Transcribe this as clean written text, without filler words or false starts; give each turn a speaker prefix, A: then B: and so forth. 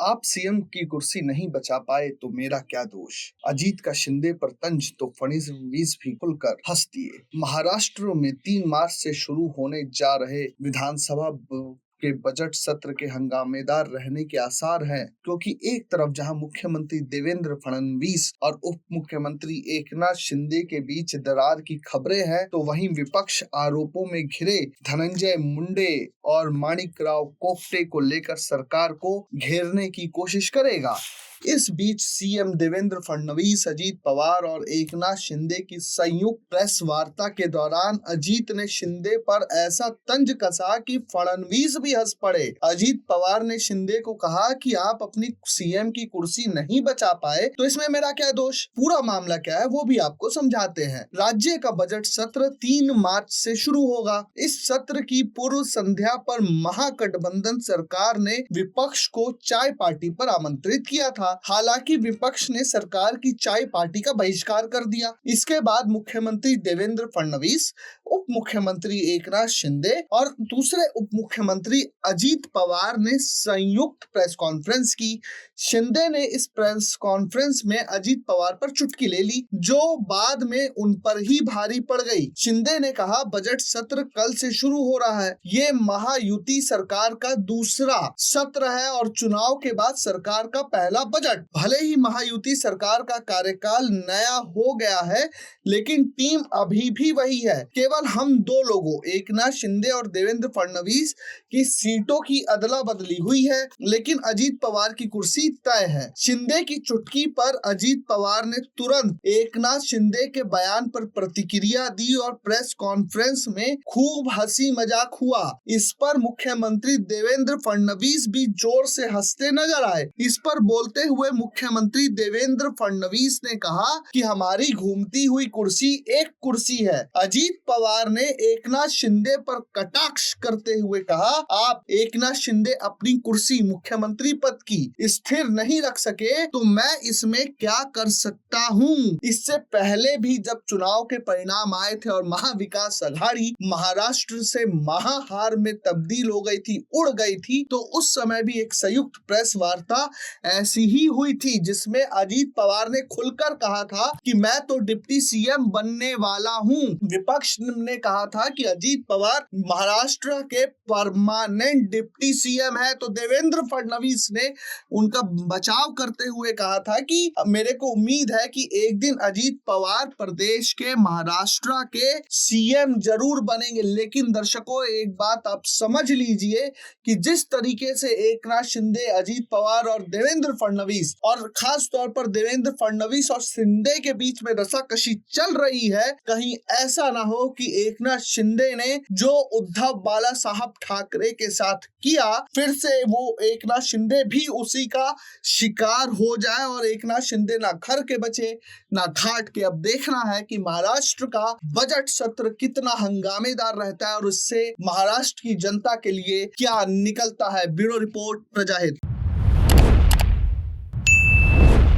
A: आप सीएम की कुर्सी नहीं बचा पाए तो मेरा क्या दोष। अजीत का शिंदे पर तंज तो फडणवीस भी खुलकर हंस दिए। महाराष्ट्र में 3 मार्च से शुरू होने जा रहे विधानसभा के बजट सत्र के हंगामेदार रहने के आसार हैं, क्योंकि एक तरफ जहां मुख्यमंत्री देवेंद्र फडणवीस और उप मुख्यमंत्री एकनाथ शिंदे के बीच दरार की खबरें हैं, तो वहीं विपक्ष आरोपों में घिरे धनंजय मुंडे और माणिकराव कोफ्ते को लेकर सरकार को घेरने की कोशिश करेगा। इस बीच सीएम देवेंद्र फडणवीस, अजीत पवार और एकनाथ शिंदे की संयुक्त प्रेस वार्ता के दौरान अजीत ने शिंदे पर ऐसा तंज कसा कि फडणवीस भी हंस पड़े। अजीत पवार ने शिंदे को कहा कि आप अपनी सीएम की कुर्सी नहीं बचा पाए तो इसमें मेरा क्या दोष। पूरा मामला क्या है वो भी आपको समझाते हैं। राज्य का बजट सत्र 3 मार्च से शुरू होगा। इस सत्र की पूर्व संध्या पर महागठबंधन सरकार ने विपक्ष को चाय पार्टी पर आमंत्रित किया था। हालांकि विपक्ष ने सरकार की चाय पार्टी का बहिष्कार कर दिया। इसके बाद मुख्यमंत्री देवेंद्र फडणवीस, उप मुख्यमंत्री एकनाथ शिंदे और दूसरे उप मुख्यमंत्री अजीत पवार ने संयुक्त प्रेस कॉन्फ्रेंस की। शिंदे ने इस प्रेस कॉन्फ्रेंस में अजीत पवार पर चुटकी ले ली, जो बाद में उन पर ही भारी पड़ गई। शिंदे ने कहा, बजट सत्र कल से शुरू हो रहा है। ये महायुति सरकार का दूसरा सत्र है और चुनाव के बाद सरकार का पहला बजट। भले ही महायुति सरकार का कार्यकाल नया हो गया है, लेकिन टीम अभी भी वही है। केवल हम 2 लोगों एकनाथ शिंदे और देवेंद्र फडणवीस की सीटों की अदला बदली हुई है, लेकिन अजीत पवार की कुर्सी तय है। शिंदे की चुटकी पर अजीत पवार ने तुरंत एकनाथ शिंदे के बयान पर प्रतिक्रिया दी और प्रेस कॉन्फ्रेंस में खूब हंसी मजाक हुआ। इस पर मुख्यमंत्री देवेंद्र फडणवीस भी जोर से हंसते नजर आए। इस पर बोलते हुए मुख्यमंत्री देवेंद्र फडणवीस ने कहा कि हमारी घूमती हुई कुर्सी एक कुर्सी है। अजीत पवार ने एकनाथ शिंदे पर कटाक्ष करते हुए कहा, आप एकनाथ शिंदे अपनी कुर्सी मुख्यमंत्री पद की स्थिर नहीं रख सके तो मैं इसमें क्या कर सकता हूँ। इससे पहले भी जब चुनाव के परिणाम आए थे और महाविकास अघाड़ी महाराष्ट्र से महाहार में तब्दील हो गई थी, उड़ गई थी, तो उस समय भी एक संयुक्त प्रेस वार्ता ऐसी ही हुई थी, जिसमें अजीत पवार ने खुलकर कहा था कि मैं तो डिप्टी सीएम बनने वाला हूं। विपक्ष ने कहा था कि अजीत पवार महाराष्ट्र के परमानेंट डिप्टी सीएम है, तो देवेंद्र फडणवीस ने उनका बचाव करते हुए कहा था कि मेरे को उम्मीद है कि एक दिन अजीत पवार प्रदेश के महाराष्ट्र के सीएम जरूर बनेंगे। लेकिन दर्शकों, एक बात आप समझ लीजिए कि जिस तरीके से एकनाथ शिंदे, अजीत पवार और देवेंद्र फडणवीस और खास तौर पर देवेंद्र फडणवीस और शिंदे के बीच में रसाकशी चल रही है, कहीं ऐसा ना हो कि एकनाथ शिंदे ने जो उद्धव बाला साहब ठाकरे के साथ किया, फिर से वो एकनाथ शिंदे भी उसी का शिकार हो जाए और एकनाथ शिंदे ना घर के बचे ना घाट के। अब देखना है कि महाराष्ट्र का बजट सत्र कितना हंगामेदार रहता है और उससे महाराष्ट्र की जनता के लिए क्या निकलता है। Bureau report, प्रजाहित।